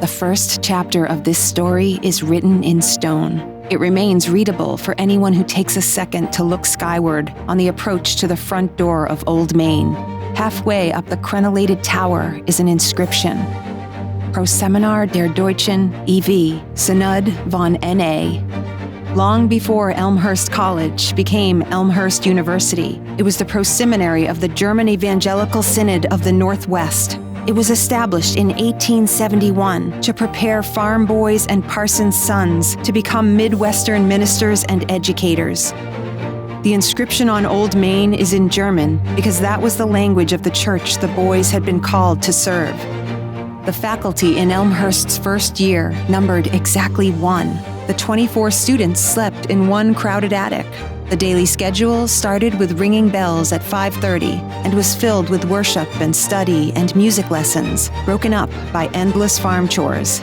The first chapter of this story is written in stone. It remains readable for anyone who takes a second to look skyward on the approach to the front door of Old Main. Halfway up the crenellated tower is an inscription: Pro Seminar der Deutschen E.V. Synod von N.A. Long before Elmhurst College became Elmhurst University, it was the proseminary of the German Evangelical Synod of the Northwest. It was established in 1871 to prepare farm boys and parsons' sons to become Midwestern ministers and educators. The inscription on Old Main is in German because that was the language of the church the boys had been called to serve. The faculty in Elmhurst's first year numbered exactly 1. The 24 students slept in one crowded attic. The daily schedule started with ringing bells at 5:30 and was filled with worship and study and music lessons, broken up by endless farm chores.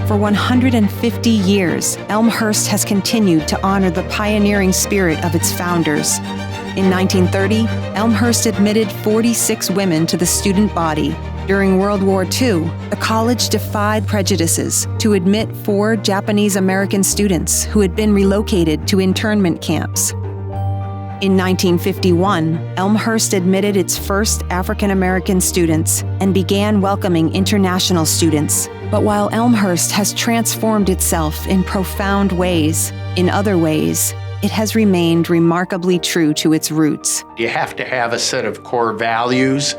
For 150 years, Elmhurst has continued to honor the pioneering spirit of its founders. In 1930, Elmhurst admitted 46 women to the student body. During World War II, the college defied prejudices to admit 4 Japanese-American students who had been relocated to internment camps. In 1951, Elmhurst admitted its first African-American students and began welcoming international students. But while Elmhurst has transformed itself in profound ways, in other ways, it has remained remarkably true to its roots. You have to have a set of core values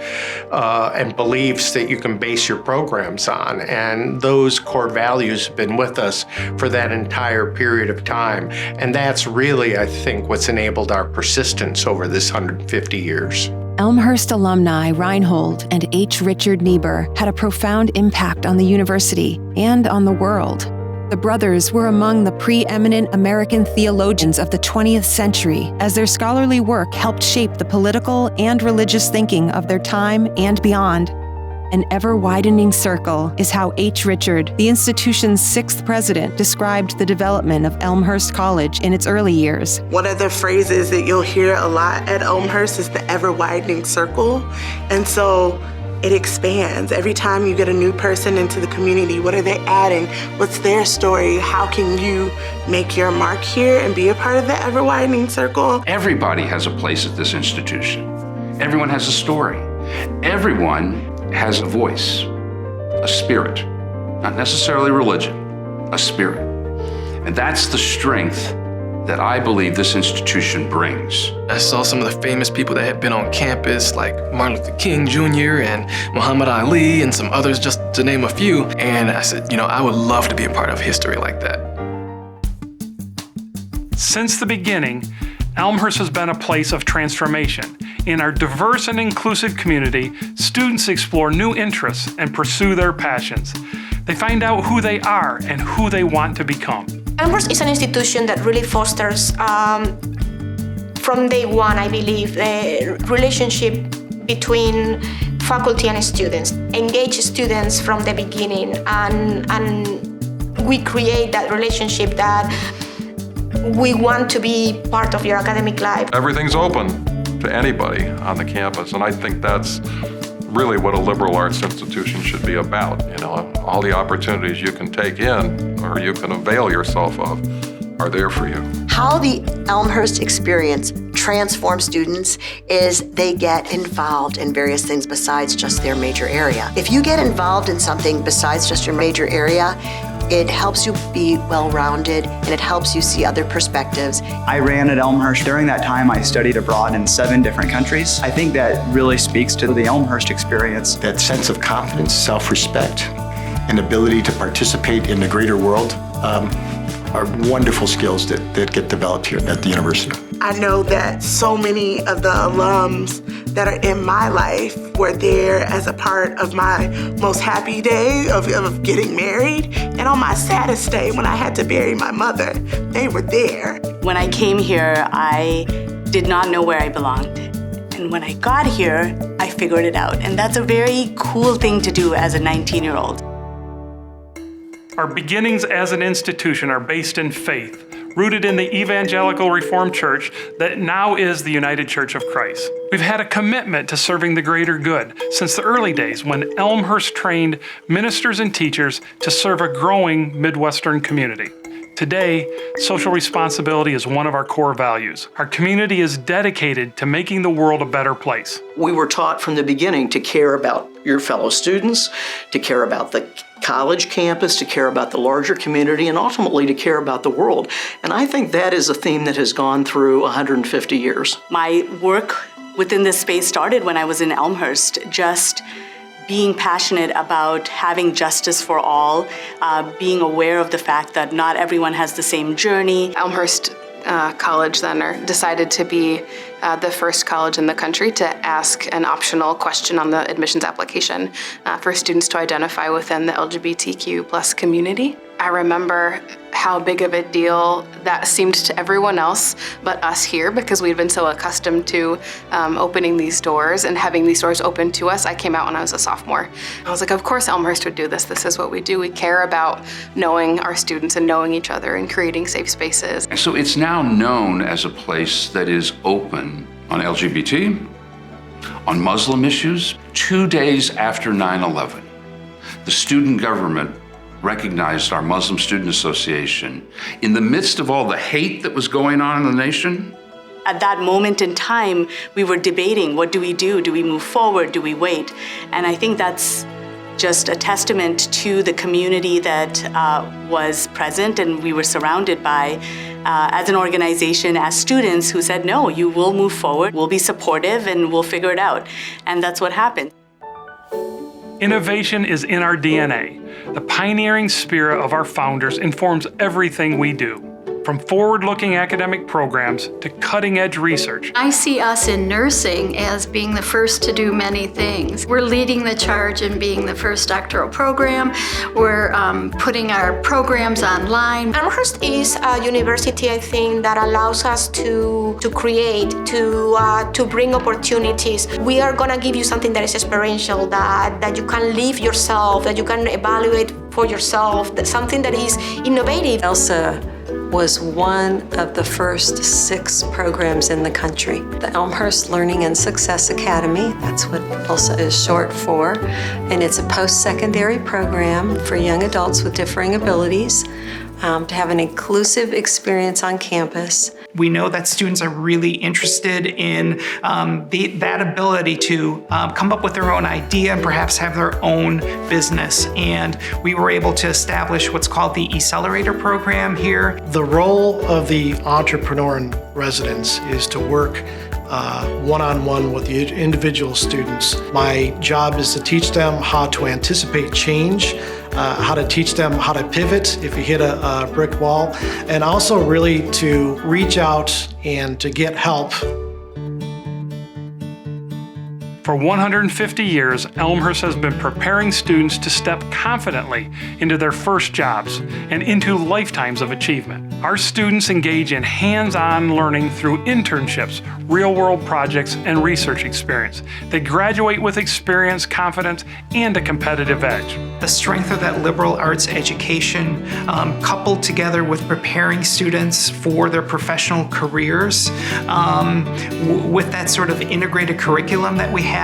and beliefs that you can base your programs on. And those core values have been with us for that entire period of time. And that's really, I think, what's enabled our persistence over this 150 years. Elmhurst alumni Reinhold and H. Richard Niebuhr had a profound impact on the university and on the world. The brothers were among the preeminent American theologians of the 20th century, as their scholarly work helped shape the political and religious thinking of their time and beyond. An ever-widening circle is how H. Richard, the institution's 6th president, described the development of Elmhurst College in its early years. One of the phrases that you'll hear a lot at Elmhurst is the ever-widening circle. And so it expands. Every time you get a new person into the community, what are they adding? What's their story? How can you make your mark here and be a part of the ever-widening circle? Everybody has a place at this institution. Everyone has a story. Everyone has a voice, a spirit, not necessarily religion, a spirit. And that's the strength that I believe this institution brings. I saw some of the famous people that had been on campus, like Martin Luther King Jr. and Muhammad Ali and some others, just to name a few. And I said, I would love to be a part of history like that. Since the beginning, Elmhurst has been a place of transformation. In our diverse and inclusive community, students explore new interests and pursue their passions. They find out who they are and who they want to become. Elmhurst is an institution that really fosters, from day one, I believe, the relationship between faculty and students. Engage students from the beginning, and we create that relationship that we want to be part of your academic life. Everything's open to anybody on the campus, and I think that's really what a liberal arts institution should be about. All the opportunities you can take in or you can avail yourself of are there for you. How the Elmhurst experience transforms students is they get involved in various things besides just their major area. If you get involved in something besides just your major area, it helps you be well-rounded, and it helps you see other perspectives. I ran at Elmhurst. During that time, I studied abroad in 7 different countries. I think that really speaks to the Elmhurst experience. That sense of confidence, self-respect, and ability to participate in the greater world are wonderful skills that get developed here at the university. I know that so many of the alums that are in my life were there as a part of my most happy day of getting married, and on my saddest day when I had to bury my mother, they were there. When I came here, I did not know where I belonged. And when I got here, I figured it out. And that's a very cool thing to do as a 19-year-old. Our beginnings as an institution are based in faith, rooted in the Evangelical Reformed Church that now is the United Church of Christ. We've had a commitment to serving the greater good since the early days when Elmhurst trained ministers and teachers to serve a growing Midwestern community. Today, social responsibility is one of our core values. Our community is dedicated to making the world a better place. We were taught from the beginning to care about your fellow students, to care about the college campus, to care about the larger community, and ultimately to care about the world. And I think that is a theme that has gone through 150 years. My work within this space started when I was in Elmhurst, just being passionate about having justice for all, being aware of the fact that not everyone has the same journey. Elmhurst College then decided to be the first college in the country to ask an optional question on the admissions application for students to identify within the LGBTQ+ community. I remember how big of a deal that seemed to everyone else but us here, because we'd been so accustomed to opening these doors and having these doors open to us. I came out when I was a sophomore. I was like, of course Elmhurst would do this. This is what we do. We care about knowing our students and knowing each other and creating safe spaces. And so it's now known as a place that is open on LGBT, on Muslim issues. 2 days after 9/11, the student government recognized our Muslim Student Association in the midst of all the hate that was going on in the nation. At that moment in time, we were debating, what do we do? Do we move forward? Do we wait? And I think that's just a testament to the community that was present and we were surrounded by as an organization, as students who said, no, you will move forward, we'll be supportive, and we'll figure it out. And that's what happened. Innovation is in our DNA. The pioneering spirit of our founders informs everything we do, from forward-looking academic programs to cutting-edge research. I see us in nursing as being the first to do many things. We're leading the charge in being the first doctoral program. We're putting our programs online. Elmhurst is a university, I think, that allows us to create, to bring opportunities. We are gonna give you something that is experiential, that you can live yourself, that you can evaluate for yourself, that something that is innovative. Elsa was one of the first 6 programs in the country. The Elmhurst Learning and Success Academy, that's what ELSA is short for, and it's a post-secondary program for young adults with differing abilities to have an inclusive experience on campus. We know that students are really interested in that ability to come up with their own idea and perhaps have their own business. And we were able to establish what's called the Accelerator program here. The role of the entrepreneur in residence is to work one-on-one with the individual students. My job is to teach them how to anticipate change, how to teach them how to pivot if you hit a brick wall, and also really to reach out and to get help. For 150 years, Elmhurst has been preparing students to step confidently into their first jobs and into lifetimes of achievement. Our students engage in hands-on learning through internships, real-world projects, and research experience. They graduate with experience, confidence, and a competitive edge. The strength of that liberal arts education, coupled together with preparing students for their professional careers, with that sort of integrated curriculum that we have,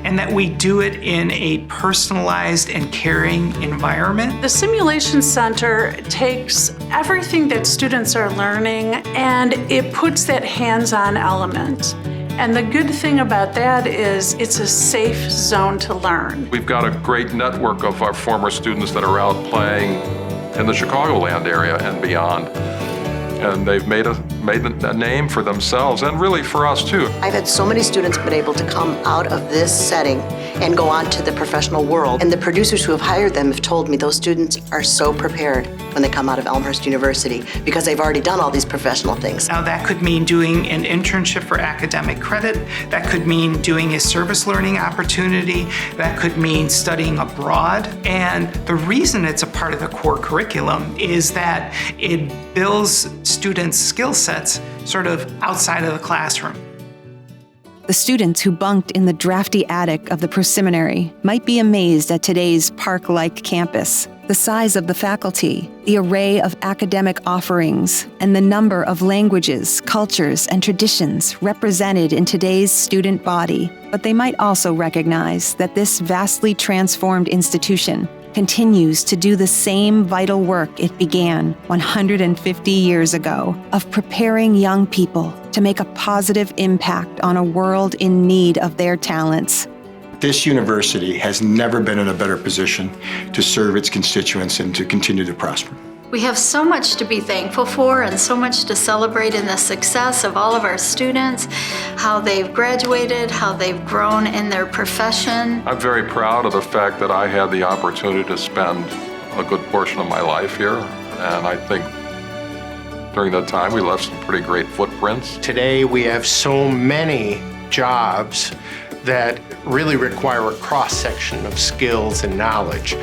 and that we do it in a personalized and caring environment. The Simulation Center takes everything that students are learning and it puts that hands-on element. And the good thing about that is it's a safe zone to learn. We've got a great network of our former students that are out playing in the Chicagoland area and beyond. And they've made a name for themselves and really for us too. I've had so many students been able to come out of this setting and go on to the professional world. And the producers who have hired them have told me those students are so prepared when they come out of Elmhurst University because they've already done all these professional things. Now that could mean doing an internship for academic credit. That could mean doing a service learning opportunity. That could mean studying abroad. And the reason it's a part of the core curriculum is that it builds students' skill sets sort of outside of the classroom. The students who bunked in the drafty attic of the proseminary might be amazed at today's park-like campus. The size of the faculty, the array of academic offerings, and the number of languages, cultures, and traditions represented in today's student body, but they might also recognize that this vastly transformed institution continues to do the same vital work it began 150 years ago of preparing young people to make a positive impact on a world in need of their talents. This university has never been in a better position to serve its constituents and to continue to prosper. We have so much to be thankful for and so much to celebrate in the success of all of our students, how they've graduated, how they've grown in their profession. I'm very proud of the fact that I had the opportunity to spend a good portion of my life here, and I think during that time we left some pretty great footprints. Today we have so many jobs that really require a cross-section of skills and knowledge,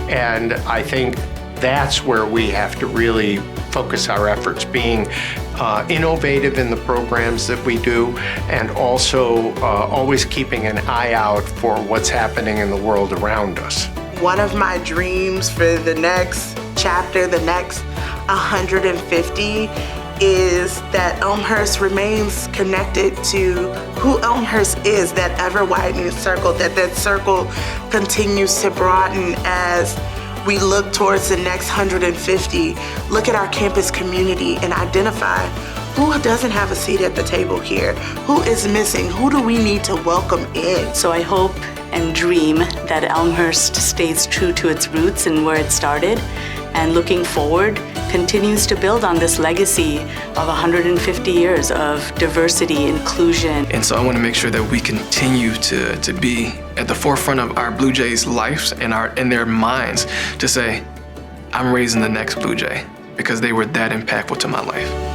and I think that's where we have to really focus our efforts, being innovative in the programs that we do, and also always keeping an eye out for what's happening in the world around us. One of my dreams for the next chapter, the next 150, is that Elmhurst remains connected to who Elmhurst is, that ever-widening circle, that circle continues to broaden as we look towards the next 150, look at our campus community and identify who doesn't have a seat at the table here, who is missing, who do we need to welcome in. So I hope and dream that Elmhurst stays true to its roots and where it started, and looking forward, continues to build on this legacy of 150 years of diversity, inclusion. And so I want to make sure that we continue to be at the forefront of our Blue Jays' lives and in their minds to say, I'm raising the next Blue Jay, because they were that impactful to my life.